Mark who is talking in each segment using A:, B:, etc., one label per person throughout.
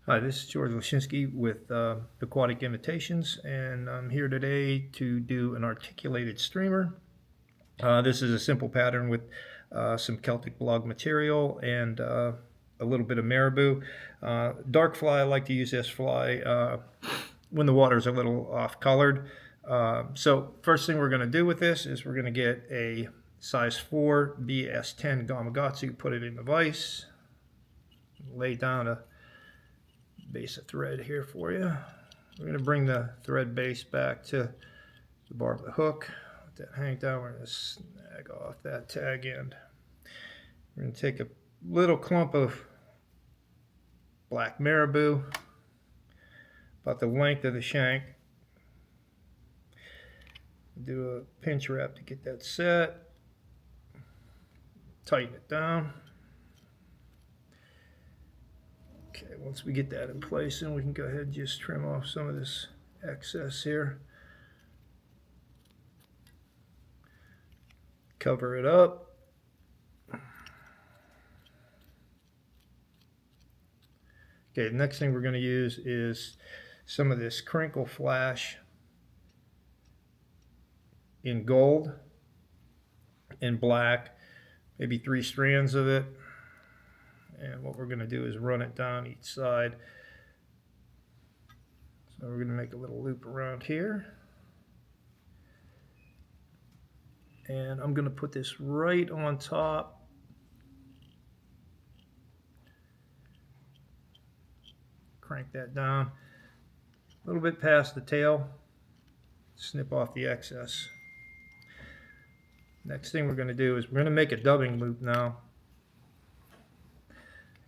A: Hi, this is George Lashinsky with Aquatic Imitations, and I'm here today to do an articulated streamer. This is a simple pattern with some Celtic Blob material and a little bit of marabou. Dark fly, I like to use this fly when the water's a little off colored. So first thing we're going to do with this is we're going to get a size 4 BS10 Gamakatsu, put it in the vise, lay down a base of thread here for you. We're going to bring the thread base back to the barb of the hook. Let that hang down. We're going to snag off that tag end. We're going to take a little clump of black marabou, about the length of the shank. Do a pinch wrap to get that set. Tighten it down. Okay, once we get that in place, then we can go ahead and just trim off some of this excess here. Cover it up. Okay, the next thing we're going to use is some of this crinkle flash in gold and black, maybe 3 strands of it. And what we're going to do is run it down each side. So we're going to make a little loop around here. And I'm going to put this right on top. Crank that down a little bit past the tail. Snip off the excess. Next thing we're going to do is we're going to make a dubbing loop now.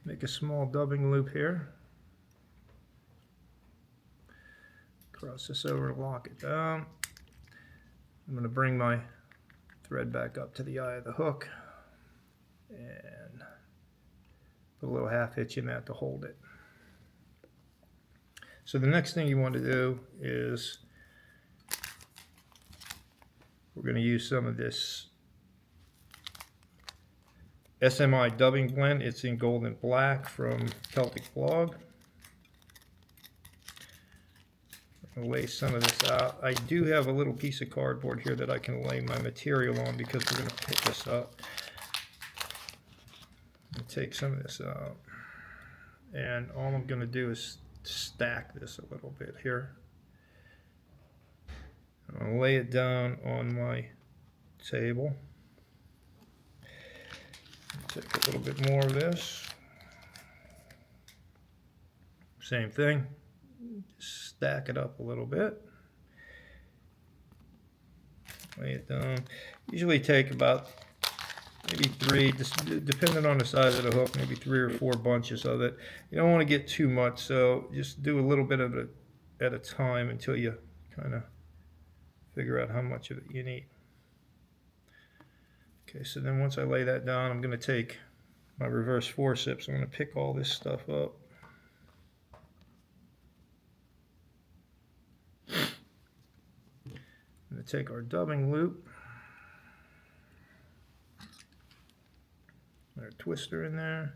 A: Make a small dubbing loop here. Cross this over and lock it down. I'm going to bring my thread back up to the eye of the hook and put a little half hitch in that to hold it. So the next thing you want to do is we're going to use some of this SMI dubbing blend. It's in gold and black from Celtic Blob. I'll lay some of this out. I do have a little piece of cardboard here that I can lay my material on because we're going to pick this up. I'll take some of this out. And all I'm going to do is stack this a little bit here. I'll lay it down on my table. Take a little bit more of this. Same thing. Just stack it up a little bit. Lay it down. Usually take about maybe 3, just depending on the size of the hook, maybe 3 or 4 bunches of it. You don't want to get too much, so just do a little bit of it at a time until you kind of figure out how much of it you need. Okay, so then once I lay that down, I'm going to take my reverse forceps. I'm going to pick all this stuff up. I'm going to take our dubbing loop, our twister in there,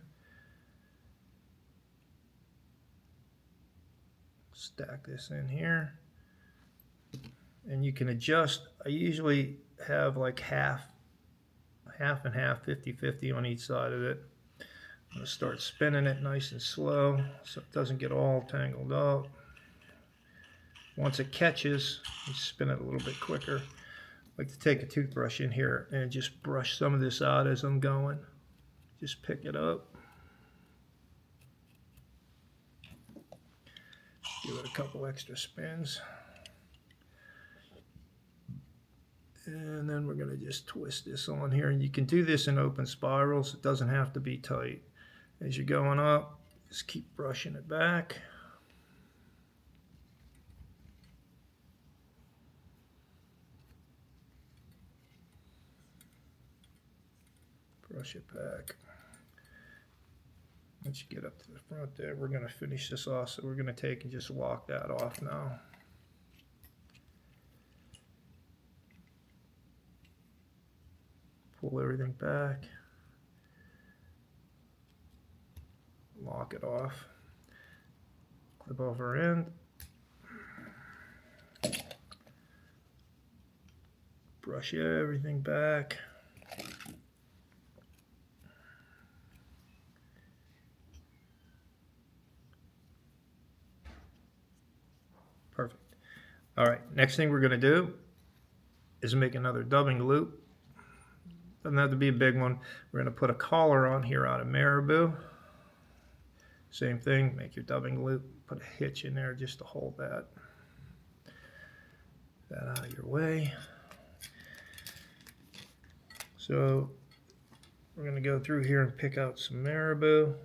A: stack this in here, and you can adjust. I usually have like half and half, 50-50 on each side of it. I'm going to start spinning it nice and slow so it doesn't get all tangled up. Once it catches, you spin it a little bit quicker. I like to take a toothbrush in here and just brush some of this out as I'm going. Just pick it up. Give it a couple extra spins. And then we're going to just twist this on here. And you can do this in open spirals. It doesn't have to be tight. As you're going up, just keep brushing it back. Brush it back. Once you get up to the front there, we're going to finish this off. So we're going to take and just lock that off now. Pull everything back. Lock it off. Clip off our end. Brush everything back. Perfect. All right, next thing we're going to do is make another dubbing loop. Doesn't have to be a big one. We're going to put a collar on here out of marabou. Same thing, make your dubbing loop, put a hitch in there just to hold that out of your way. So we're going to go through here and pick out some marabou.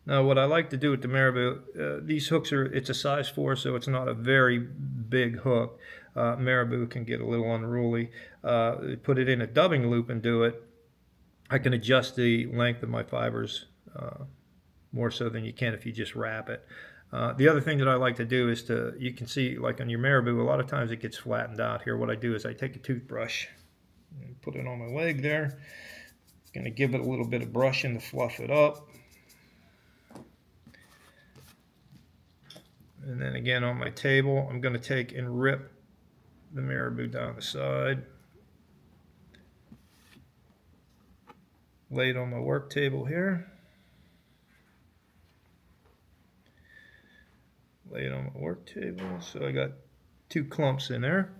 A: Now what I like to do with the marabou, these hooks it's a size 4, so it's not a very big hook. Marabou can get a little unruly. Put it in a dubbing loop and do it. I can adjust the length of my fibers more so than you can if you just wrap it. The other thing that I like to do is you can see like on your marabou, a lot of times it gets flattened out here. What I do is I take a toothbrush and put it on my leg there. Going to give it a little bit of brushing to fluff it up. And then again on my table, I'm going to take and rip the marabou down the side. Lay it on my work table here. Lay it on my work table. So I got 2 clumps in there.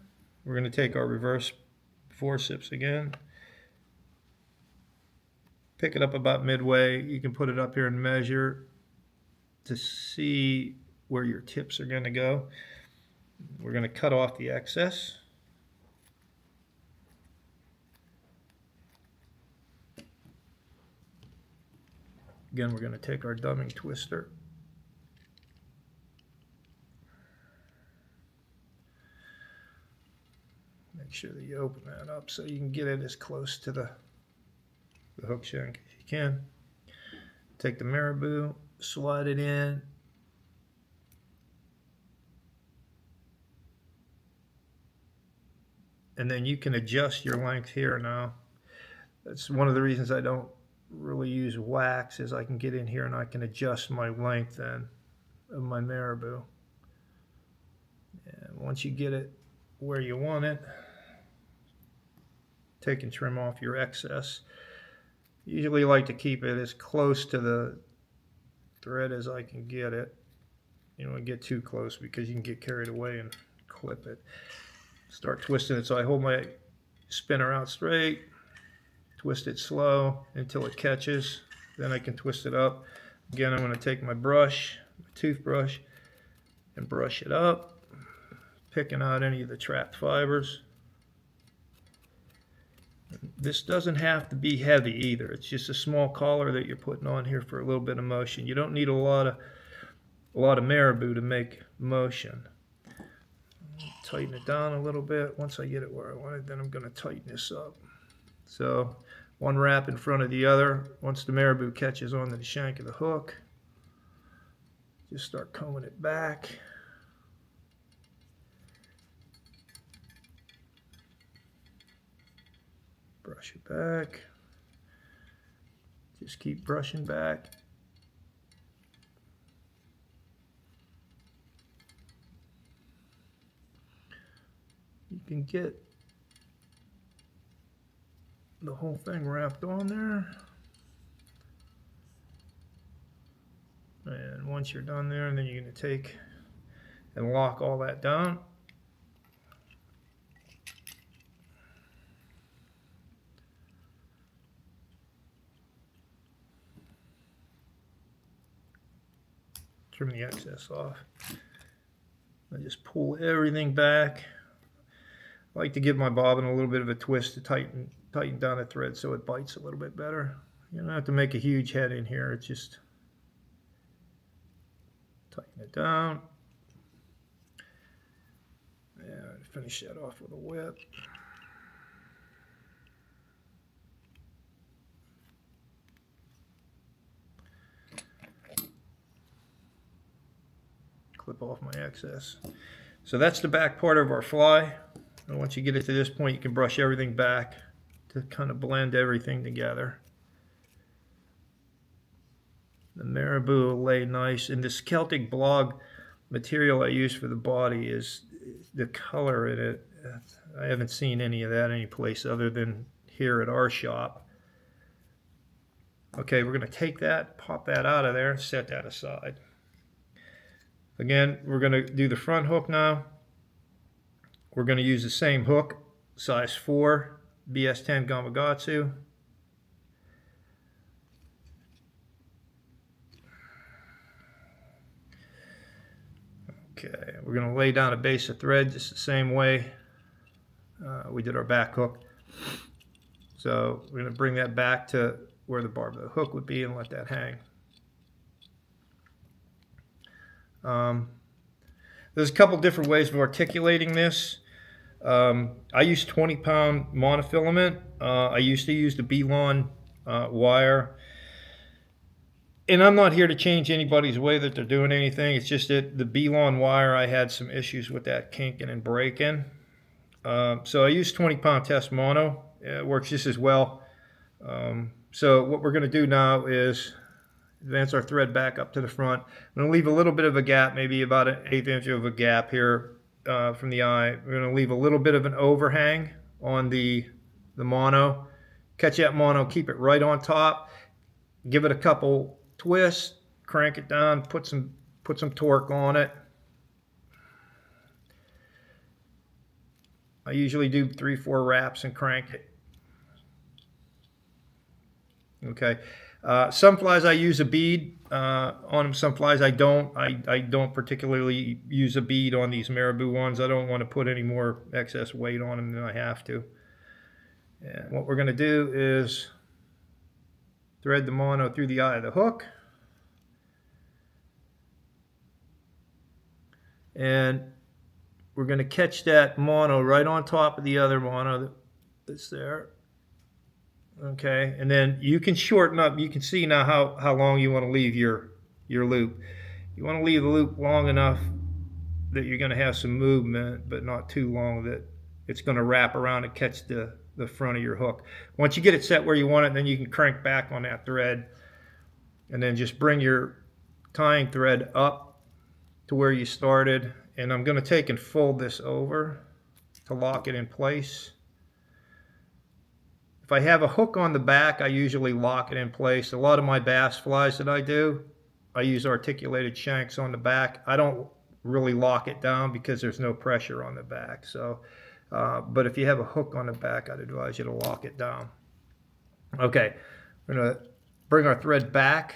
A: We're going to take our reverse forceps again. Pick it up about midway. You can put it up here and measure to see where your tips are going to go. We're going to cut off the excess. Again, we're going to take our dubbing twister. Make sure that you open that up so you can get it as close to the hook shank as you can. Take the marabou, slide it in. And then you can adjust your length here now. That's one of the reasons I don't really use wax, is I can get in here and I can adjust my length then of my marabou. And once you get it where you want it, take and trim off your excess. Usually like to keep it as close to the thread as I can get it. You don't want to get too close because you can get carried away and clip it. Start twisting it. So I hold my spinner out straight, twist it slow until it catches. Then I can twist it up. Again, I'm going to take my brush, my toothbrush, and brush it up, picking out any of the trapped fibers. This doesn't have to be heavy either. It's just a small collar that you're putting on here for a little bit of motion. You don't need a lot of marabou to make motion. Tighten it down a little bit. Once I get it where I want it, then I'm going to tighten this up. So one wrap in front of the other. Once the marabou catches onto the shank of the hook, just start combing it back. Brush it back. Just keep brushing back. You can get the whole thing wrapped on there. And once you're done there, and then you're going to take and lock all that down. Trim the excess off. I just pull everything back. I like to give my bobbin a little bit of a twist to tighten down the thread so it bites a little bit better. You don't have to make a huge head in here. It's just tighten it down. And finish that off with a whip. Clip off my excess. So that's the back part of our fly. And once you get it to this point, you can brush everything back to kind of blend everything together. The marabou will lay nice. And this Celtic Blob material I use for the body is the color in it. I haven't seen any of that anyplace other than here at our shop. Okay, we're going to take that, pop that out of there, set that aside. Again, we're going to do the front hook now. We're going to use the same hook, size 4, BS10 Gamakatsu. Okay, we're going to lay down a base of thread just the same way we did our back hook. So we're going to bring that back to where the barb of the hook would be and let that hang. There's a couple different ways of articulating this. I use 20-pound monofilament. I used to use the B-Lon wire. And I'm not here to change anybody's way that they're doing anything. It's just that the B-Lon wire, I had some issues with that kinking and breaking. So I use 20-pound test mono. It works just as well. So what we're going to do now is advance our thread back up to the front. I'm going to leave a little bit of a gap, maybe about an 1/8 inch of a gap here from the eye. We're going to leave a little bit of an overhang on the mono. Catch that mono, keep it right on top. Give it a couple twists, crank it down, put some torque on it. I usually do 3-4 wraps and crank it. Okay. Some flies I use a bead on them. Some flies I don't. I don't particularly use a bead on these marabou ones. I don't want to put any more excess weight on them than I have to. And what we're going to do is thread the mono through the eye of the hook. And we're going to catch that mono right on top of the other mono that's there. Okay, and then you can shorten up. You can see now how long you want to leave your loop. You want to leave the loop long enough that you're going to have some movement, but not too long that it's going to wrap around and catch the front of your hook. Once you get it set where you want it, then you can crank back on that thread and then just bring your tying thread up to where you started. And I'm going to take and fold this over to lock it in place. If I have a hook on the back, I usually lock it in place. A lot of my bass flies that I do, I use articulated shanks on the back. I don't really lock it down because there's no pressure on the back. So, but if you have a hook on the back, I'd advise you to lock it down. Okay, we're going to bring our thread back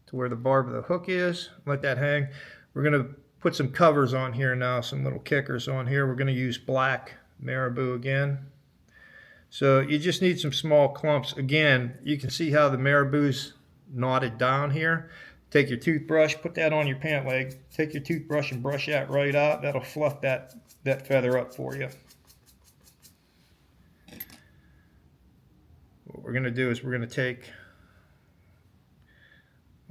A: to where the barb of the hook is. Let that hang. We're going to put some covers on here now, some little kickers on here. We're going to use black marabou again. So you just need some small clumps. Again, you can see how the marabou's knotted down here. Take your toothbrush, put that on your pant leg. Take your toothbrush and brush that right out. That'll fluff that feather up for you. What we're going to do is we're going to take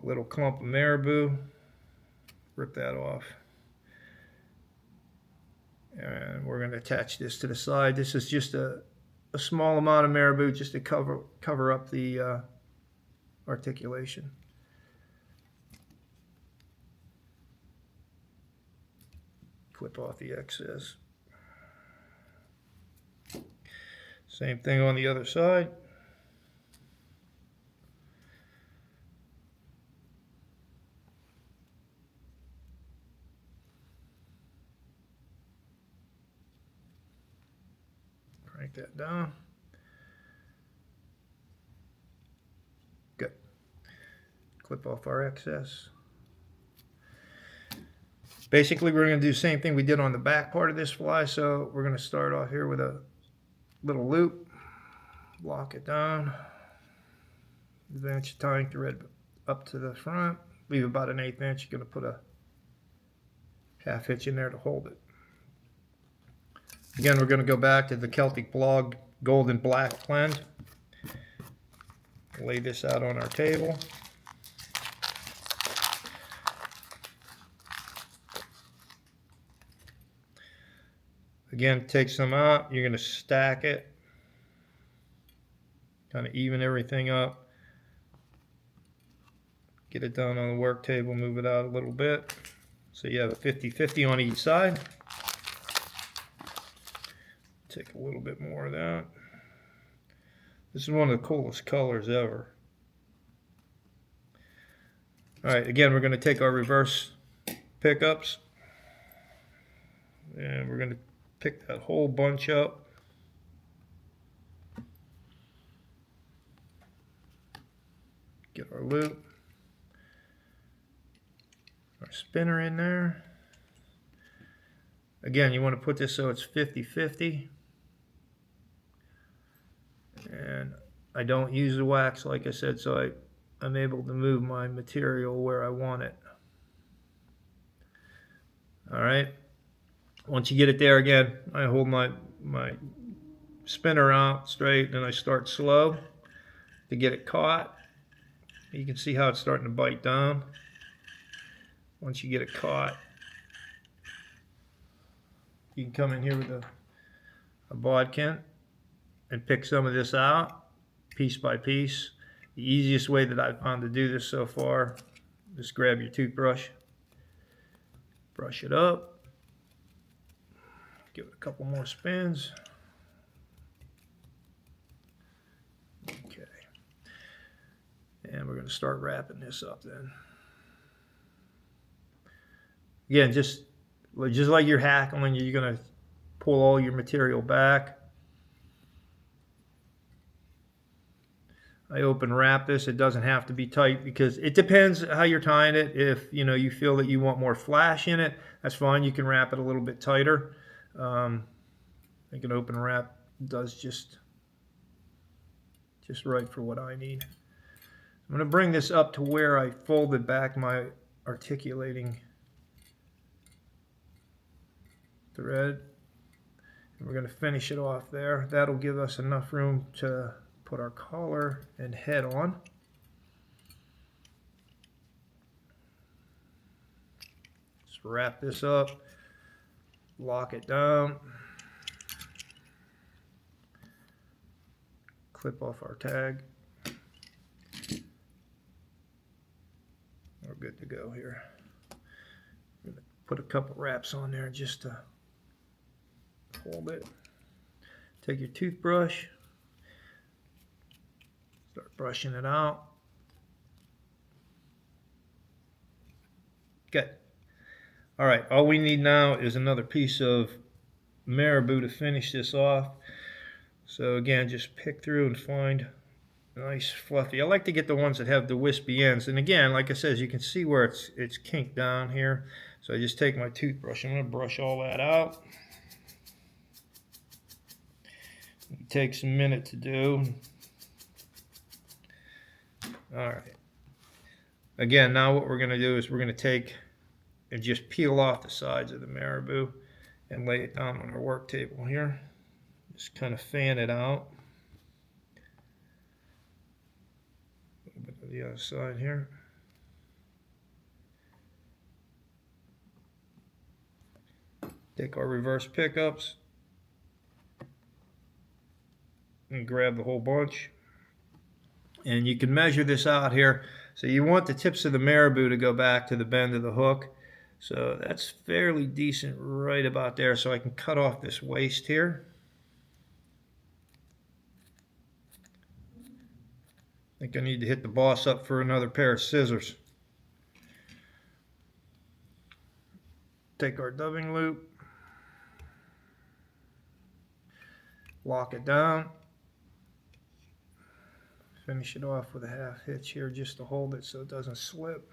A: a little clump of marabou, rip that off. And we're going to attach this to the side. This is just a small amount of marabou just to cover up the articulation. Clip off the excess. Same thing on the other side. Crank that down. Good. Clip off our excess. Basically, we're going to do the same thing we did on the back part of this fly. So we're going to start off here with a little loop, lock it down, advance your tying thread up to the front, leave about an 1/8 inch. You're going to put a 1/2 inch in there to hold it. Again, we're going to go back to the Celtic Blob gold and black blend. Lay this out on our table. Again, take some out. You're going to stack it, kind of even everything up. Get it down on the work table, move it out a little bit. So you have a 50-50 on each side. Take a little bit more of that. This is one of the coolest colors ever. Alright, again, we're going to take our reverse pickups and we're going to pick that whole bunch up. Get our loop, our spinner in there. Again, you want to put this so it's 50-50. And I don't use the wax, like I said, so I'm able to move my material where I want it. Alright, once you get it there, again, I hold my spinner out straight and I start slow to get it caught. You can see how it's starting to bite down. Once you get it caught, you can come in here with a bodkin and pick some of this out piece by piece. The easiest way that I've found to do this so far, just grab your toothbrush, brush it up, give it a couple more spins. Okay. And we're going to start wrapping this up then. Again, just like you're hackling, you're going to pull all your material back. I open wrap this. It doesn't have to be tight because it depends how you're tying it. If you feel that you want more flash in it, that's fine. You can wrap it a little bit tighter. I think an open wrap does just right for what I need. I'm going to bring this up to where I folded back my articulating thread. And we're going to finish it off there. That'll give us enough room to put our collar and head on. Just wrap this up, lock it down, clip off our tag. We're good to go here. I'm going to put a couple wraps on there just to hold it. Take your toothbrush, start brushing it out. Okay. All right, all we need now is another piece of marabou to finish this off. So again, just pick through and find nice fluffy. I like to get the ones that have the wispy ends. And again, like I said, you can see where it's kinked down here. So I just take my toothbrush. I'm going to brush all that out. It takes a minute to do. All right. Again, now what we're going to do is we're going to take and just peel off the sides of the marabou and lay it down on our work table here. Just kind of fan it out. A little bit of the other side here. Take our reverse pickups and grab the whole bunch. And you can measure this out here. So you want the tips of the marabou to go back to the bend of the hook. So that's fairly decent right about there. So I can cut off this waist here. I think I need to hit the boss up for another pair of scissors. Take our dubbing loop, lock it down, finish it off with a half hitch here just to hold it so it doesn't slip.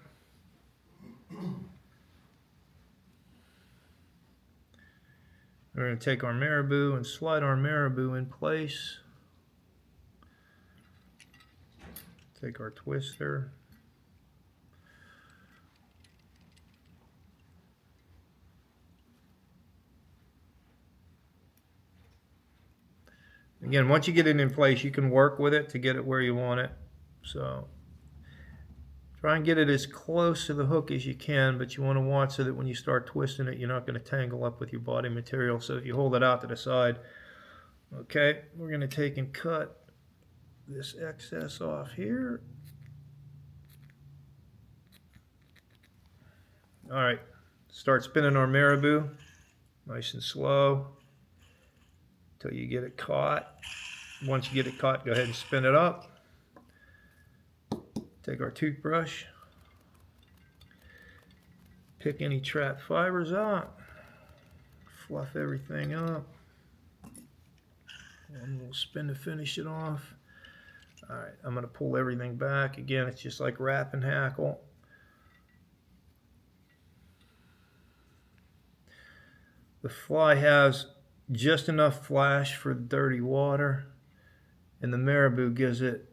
A: We're going to take our marabou and slide our marabou in place. Take our twister. Again, once you get it in place, you can work with it to get it where you want it. So try and get it as close to the hook as you can, but you want to watch so that when you start twisting it, you're not going to tangle up with your body material. So if you hold it out to the side, okay, we're going to take and cut this excess off here. All right, start spinning our marabou, nice and slow, until you get it caught. Once you get it caught, go ahead and spin it up. Take our toothbrush, pick any trap fibers out, fluff everything up. One little spin to finish it off. All right, I'm going to pull everything back. Again, it's just like wrap and hackle. The fly has just enough flash for the dirty water, and the marabou gives it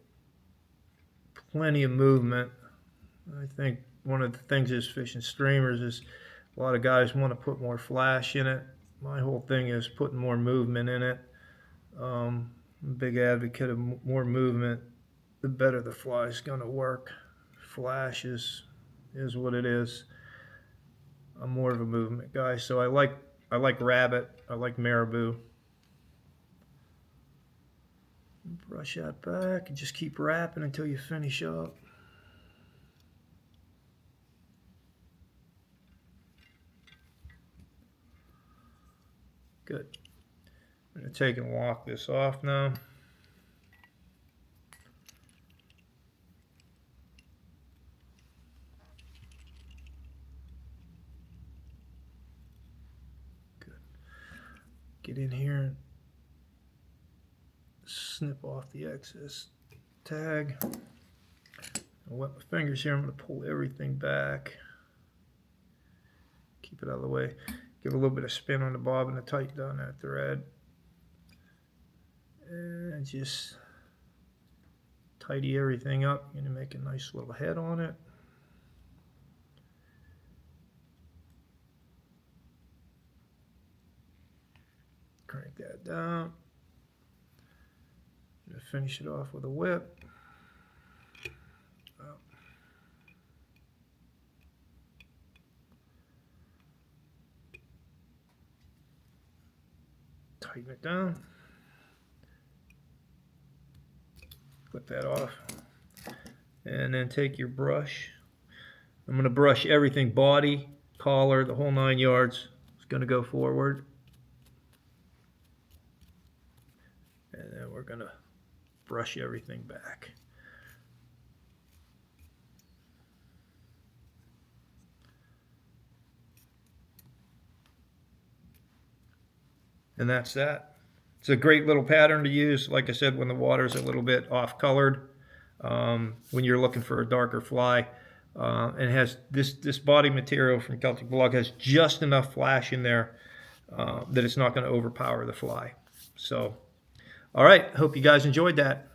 A: plenty of movement. I think one of the things is fishing streamers is a lot of guys want to put more flash in it. My whole thing is putting more movement in it. I'm a big advocate of more movement. The better the fly is going to work. Flash is what it is. I'm more of a movement guy, so I like rabbit. I like marabou. Brush that back and just keep wrapping until you finish up. Good. I'm going to take and walk this off now. Good. Get in here and snip off the excess tag. I'll wet my fingers here. I'm going to pull everything back. Keep it out of the way. Give a little bit of spin on the bobbin to tighten down that thread. And just tidy everything up. You're going to make a nice little head on it. Crank that down. I'm going to finish it off with a whip. Tighten it down. Clip that off. And then take your brush. I'm going to brush everything, body, collar, the whole 9 yards. It's going to go forward. And then we're going to brush everything back. And that's that. It's a great little pattern to use, like I said, when the water's a little bit off-colored, when you're looking for a darker fly. And it has this body material from Celtic Blob has just enough flash in there that it's not going to overpower the fly. So, all right, hope you guys enjoyed that.